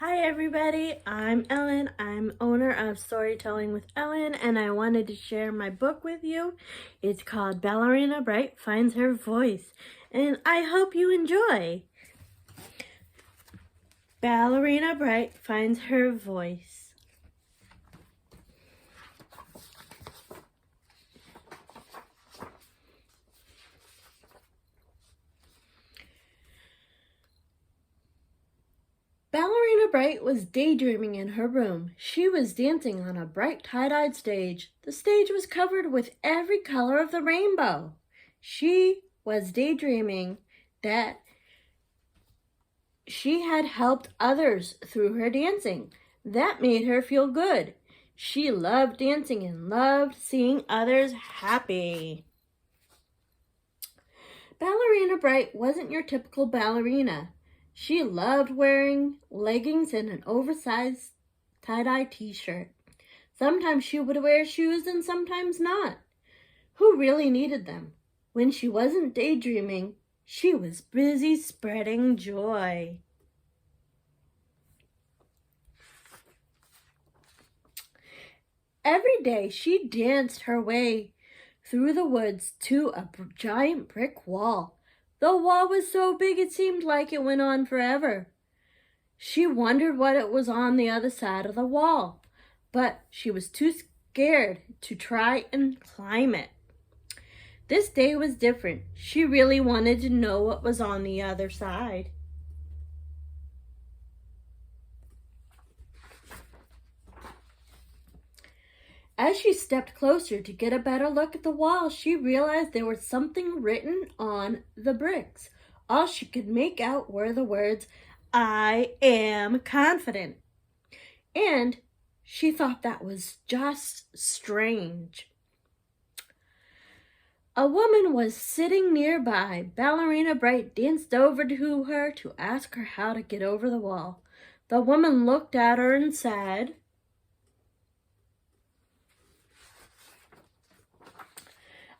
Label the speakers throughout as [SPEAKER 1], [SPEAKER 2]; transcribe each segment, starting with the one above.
[SPEAKER 1] Hi everybody, I'm Ellen. I'm owner of Storytelling with Ellen, and I wanted to share my book with you. It's called Ballerina Bright Finds Her Voice, and I hope you enjoy. Ballerina Bright finds her voice. Ballerina Bright was daydreaming in her room. She was dancing on a bright tie-dyed stage. The stage was covered with every color of the rainbow. She was daydreaming that she had helped others through her dancing. That made her feel good. She loved dancing and loved seeing others happy. Ballerina Bright wasn't your typical ballerina. She loved wearing leggings and an oversized tie-dye t-shirt. Sometimes she would wear shoes and sometimes not. Who really needed them? When she wasn't daydreaming, she was busy spreading joy. Every day she danced her way through the woods to a giant brick wall. The wall was so big it seemed like it went on forever. She wondered what it was on the other side of the wall, but she was too scared to try and climb it. This day was different. She really wanted to know what was on the other side. As she stepped closer to get a better look at the wall, she realized there was something written on the bricks. All she could make out were the words, "I am confident." And she thought that was just strange. A woman was sitting nearby. Ballerina Bright danced over to her to ask her how to get over the wall. The woman looked at her and said,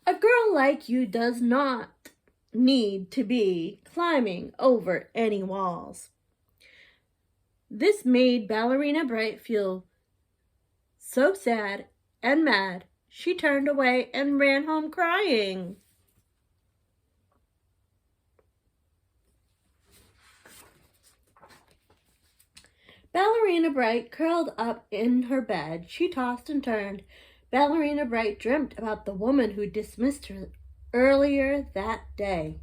[SPEAKER 1] "A girl like you does not need to be climbing over any walls." This made Ballerina Bright feel so sad and mad. She turned away and ran home crying. Ballerina Bright curled up in her bed. She tossed and turned. Ballerina Bright dreamt about the woman who dismissed her earlier that day.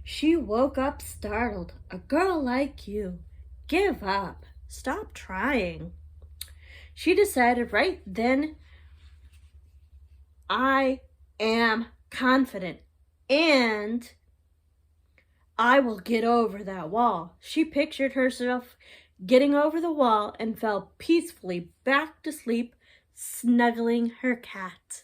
[SPEAKER 1] She woke up startled. "A girl like you. Give up. Stop trying." She decided right then, "I am confident and I will get over that wall." She pictured herself getting over the wall and fell peacefully back to sleep, snuggling her cat.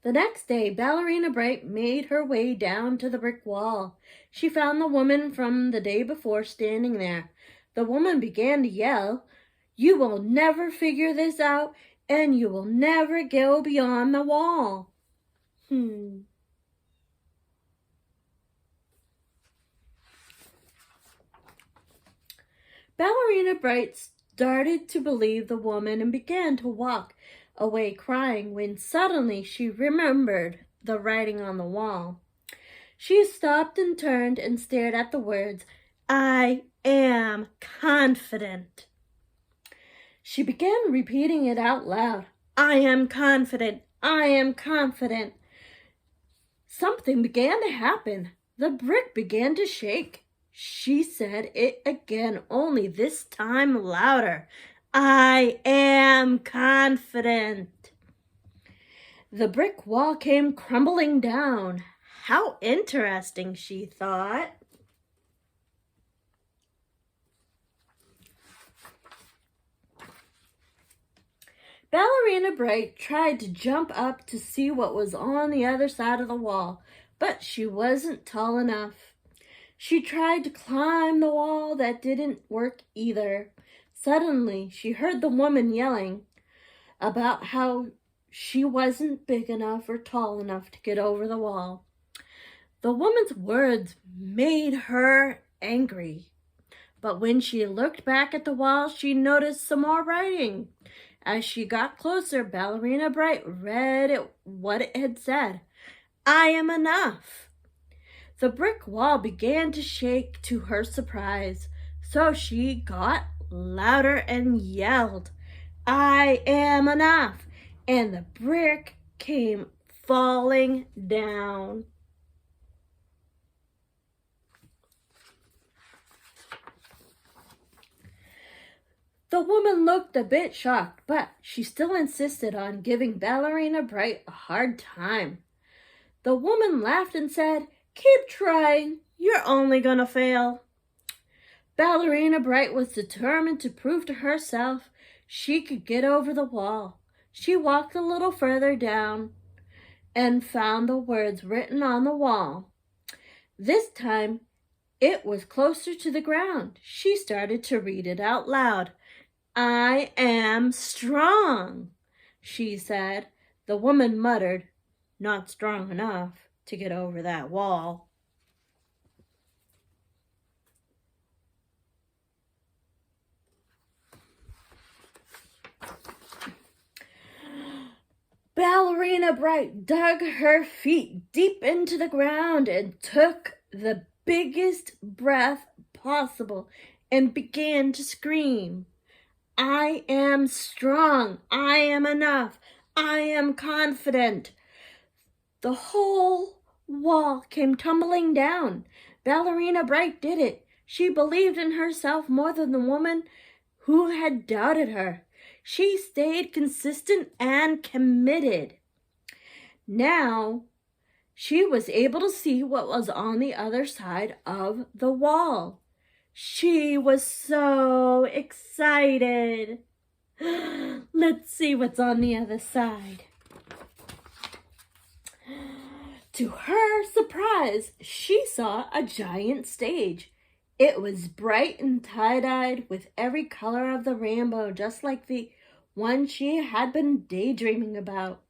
[SPEAKER 1] The next day, Ballerina Bright made her way down to the brick wall. She found the woman from the day before standing there. The woman began to yell, "You will never figure this out, and you will never go beyond the wall." Ballerina Bright started to believe the woman and began to walk away crying when suddenly she remembered the writing on the wall. She stopped and turned and stared at the words, "I am confident." She began repeating it out loud. "I am confident. I am confident." Something began to happen. The brick began to shake. She said it again, only this time louder. "I am confident." The brick wall came crumbling down. How interesting, she thought. Ballerina Bright tried to jump up to see what was on the other side of the wall, but she wasn't tall enough. She tried to climb the wall. That didn't work either. Suddenly, she heard the woman yelling about how she wasn't big enough or tall enough to get over the wall. The woman's words made her angry. But when she looked back at the wall, she noticed some more writing. As she got closer, Ballerina Bright read what it had said. I am enough. The brick wall began to shake to her surprise, so she got louder and yelled, I am enough, and the brick came falling down. The woman looked a bit shocked, but she still insisted on giving Ballerina Bright a hard time. The woman laughed and said, keep trying, you're only gonna fail. Ballerina Bright was determined to prove to herself she could get over the wall. She walked a little further down and found the words written on the wall. This time, it was closer to the ground. She started to read it out loud. I am strong, she said. The woman muttered, not strong enough to get over that wall. Ballerina Bright dug her feet deep into the ground and took the biggest breath possible and began to scream. I am strong. I am enough. I am confident. The whole wall came tumbling down. Ballerina Bright did it. She believed in herself more than the woman who had doubted her. She stayed consistent and committed. Now, she was able to see what was on the other side of the wall. She was so excited. Let's see what's on the other side. To her surprise, she saw a giant stage. It was bright and tie-dyed with every color of the rainbow, just like the one she had been daydreaming about.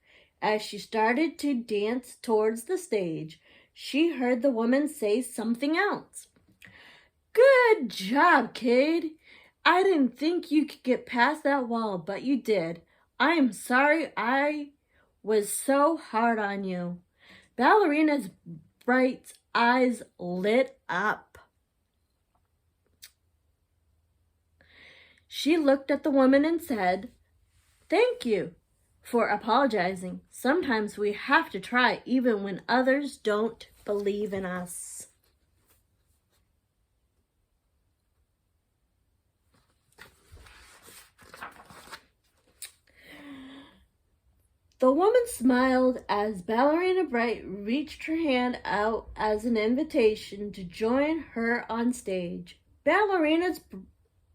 [SPEAKER 1] As she started to dance towards the stage, she heard the woman say something else. Good job, kid. I didn't think you could get past that wall, but you did. I am sorry I was so hard on you. Ballerina Bright's eyes lit up. She looked at the woman and said, thank you for apologizing. Sometimes we have to try even when others don't believe in us. The woman smiled as Ballerina Bright reached her hand out as an invitation to join her on stage. Ballerina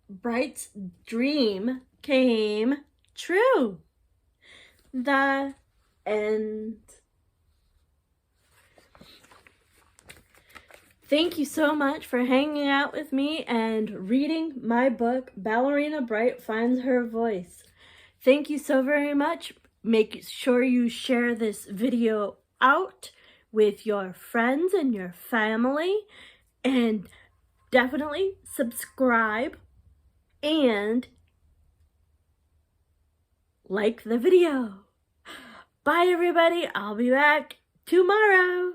[SPEAKER 1] Bright's dream came true. The end. Thank you so much for hanging out with me and reading my book, Ballerina Bright Finds Her Voice. Thank you so very much. Make sure you share this video out with your friends and your family, and definitely subscribe and like the video. Bye everybody, I'll be back tomorrow.